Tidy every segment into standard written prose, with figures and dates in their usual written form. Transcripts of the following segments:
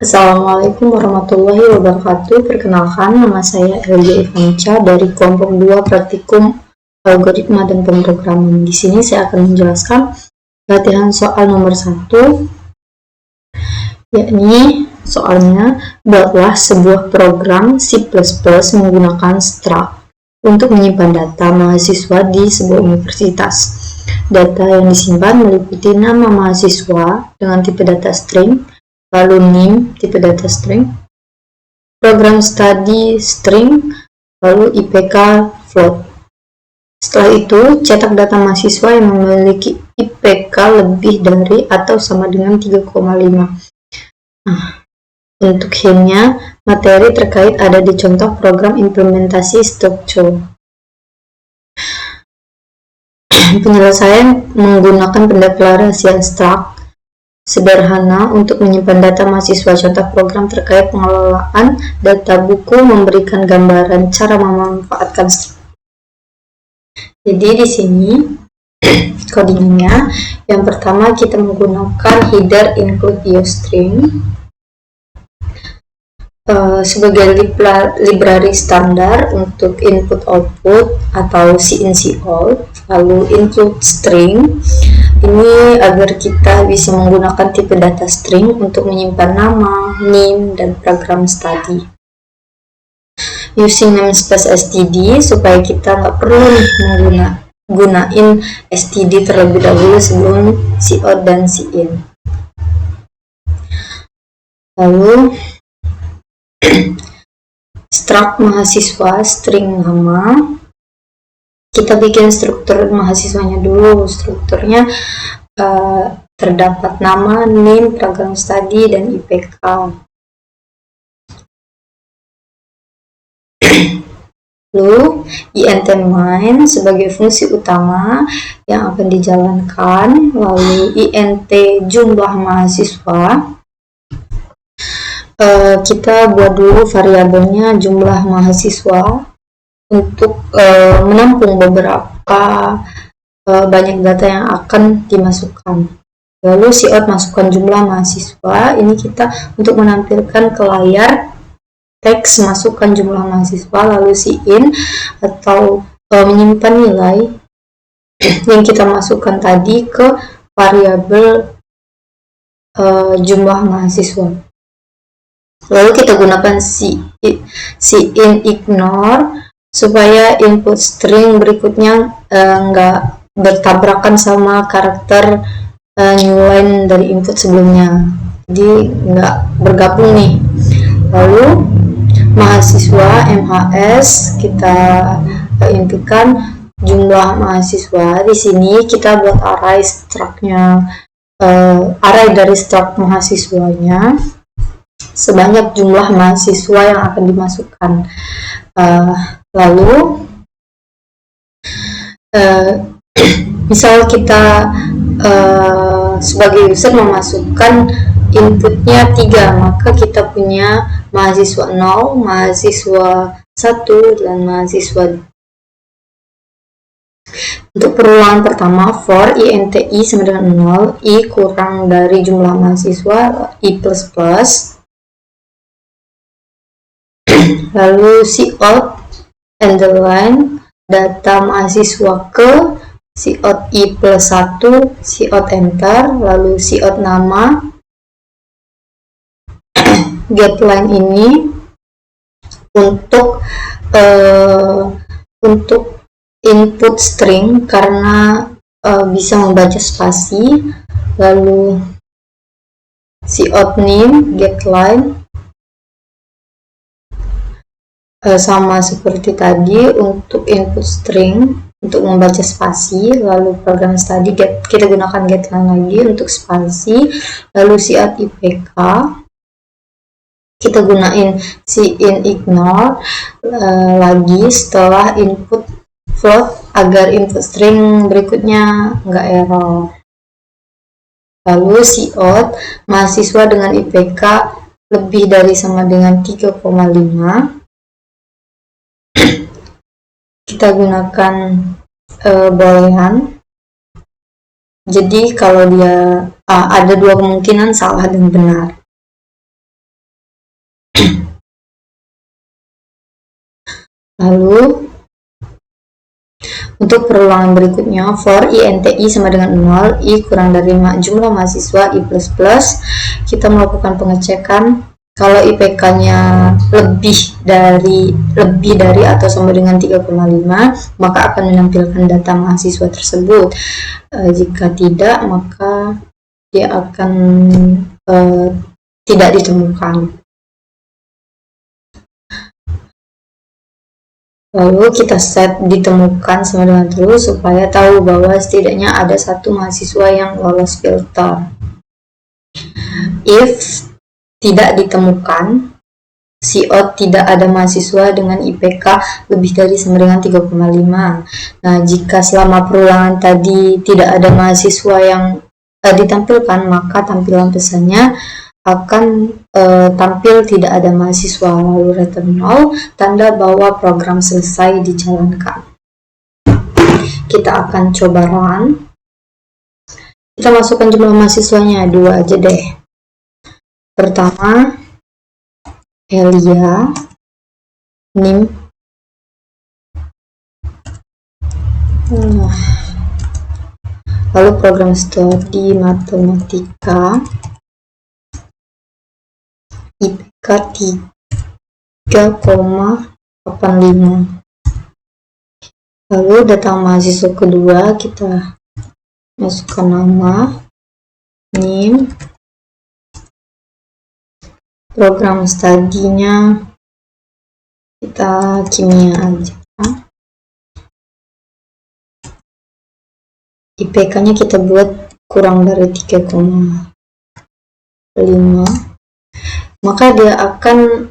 Assalamualaikum warahmatullahi wabarakatuh. Perkenalkan, nama saya Elja Ivanca dari kelompok 2 praktikum algoritma dan pemrograman. Di sini saya akan menjelaskan latihan soal nomor 1, yakni soalnya, buatlah sebuah program C++ menggunakan struct untuk menyimpan data mahasiswa di sebuah universitas. Data yang disimpan meliputi nama mahasiswa dengan tipe data string, lalu NIM tipe data string, program study string, lalu IPK float. Setelah itu, cetak data mahasiswa yang memiliki IPK lebih dari atau sama dengan 3,5. Untuk hintnya, materi terkait ada di contoh program implementasi struktur. Penyelesaian menggunakan pendeklarasian struct sederhana untuk menyimpan data mahasiswa. Contoh program terkait pengelolaan data buku memberikan gambaran cara memanfaatkan struct. Jadi di sini codingnya, yang pertama kita menggunakan header include string sebagai library standar untuk input output atau cin cout, lalu include string ini agar kita bisa menggunakan tipe data string untuk menyimpan nama, NIM, dan program study. Using namespace std supaya kita nggak perlu gunain std terlebih dahulu sebelum cout dan cin. Lalu struct mahasiswa string nama, kita bikin struktur mahasiswanya dulu. Strukturnya terdapat nama, NIM, program study, dan IPK. Lalu int main sebagai fungsi utama yang akan dijalankan, lalu int jumlah mahasiswa. Kita buat dulu variabelnya jumlah mahasiswa untuk menampung beberapa banyak data yang akan dimasukkan. Lalu cout masukkan jumlah mahasiswa, ini kita untuk menampilkan ke layar teks masukkan jumlah mahasiswa, lalu cin atau menyimpan nilai yang kita masukkan tadi ke variabel jumlah mahasiswa. Lalu kita gunakan cin ignore supaya input string berikutnya nggak bertabrakan sama karakter new line dari input sebelumnya, jadi nggak bergabung nih. Lalu mahasiswa MHS kita inputkan jumlah mahasiswa. Di sini kita buat array struct-nya, array dari struct mahasiswanya sebanyak jumlah mahasiswa yang akan dimasukkan. Lalu misal kita sebagai user memasukkan inputnya 3, maka kita punya mahasiswa 0, mahasiswa 1, dan mahasiswa 2. Untuk perulangan pertama, for int i sama dengan 0, i kurang dari jumlah mahasiswa, i plus, lalu cout underline data mahasiswa ke cout i plus 1, cout enter, lalu cout nama. GetLine ini untuk input string karena bisa membaca spasi, lalu cout name getLine sama seperti tadi untuk input string untuk membaca spasi, lalu program study kita gunakan getLine lagi untuk spasi, lalu cout IPK kita gunain cin ignore lagi setelah input float agar input string berikutnya nggak error. Lalu cout mahasiswa dengan IPK lebih dari sama dengan 3,5, kita gunakan boolean. Jadi kalau dia ada dua kemungkinan salah dan benar. Lalu untuk perulangan berikutnya, for INTI sama dengan 0, I kurang dari jumlah mahasiswa I++, kita melakukan pengecekan. Kalau IPK-nya lebih dari atau sama dengan 3,5, maka akan menampilkan data mahasiswa tersebut. Jika tidak, maka dia akan tidak ditemukan. Lalu kita set ditemukan sama dengan true supaya tahu bahwa setidaknya ada satu mahasiswa yang lolos filter. If tidak ditemukan, CO tidak ada mahasiswa dengan IPK lebih dari sama dengan 3,5. Nah, jika selama perulangan tadi tidak ada mahasiswa yang ditampilkan, maka tampilan pesannya akan tampil tidak ada mahasiswa, lalu return 0, tanda bahwa program selesai dijalankan. Kita akan coba run. Kita masukkan jumlah mahasiswanya 2 aja deh. Pertama Elia, NIM lalu program studi matematika IPK 3,85. Lalu data mahasiswa kedua, kita masukkan nama, NIM, program studinya kita kimia aja, IPK-nya kita buat kurang dari 3,5, maka dia akan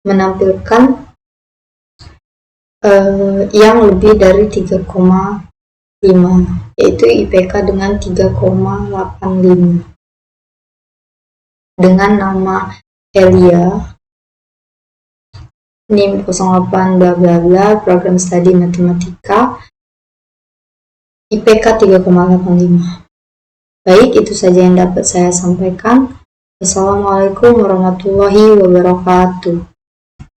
menampilkan yang lebih dari 3,5, yaitu IPK dengan 3,85 dengan nama Elia, NIM 08 bla bla bla, program studi matematika, IPK 3,85. Baik, itu saja yang dapat saya sampaikan. Assalamualaikum warahmatullahi wabarakatuh.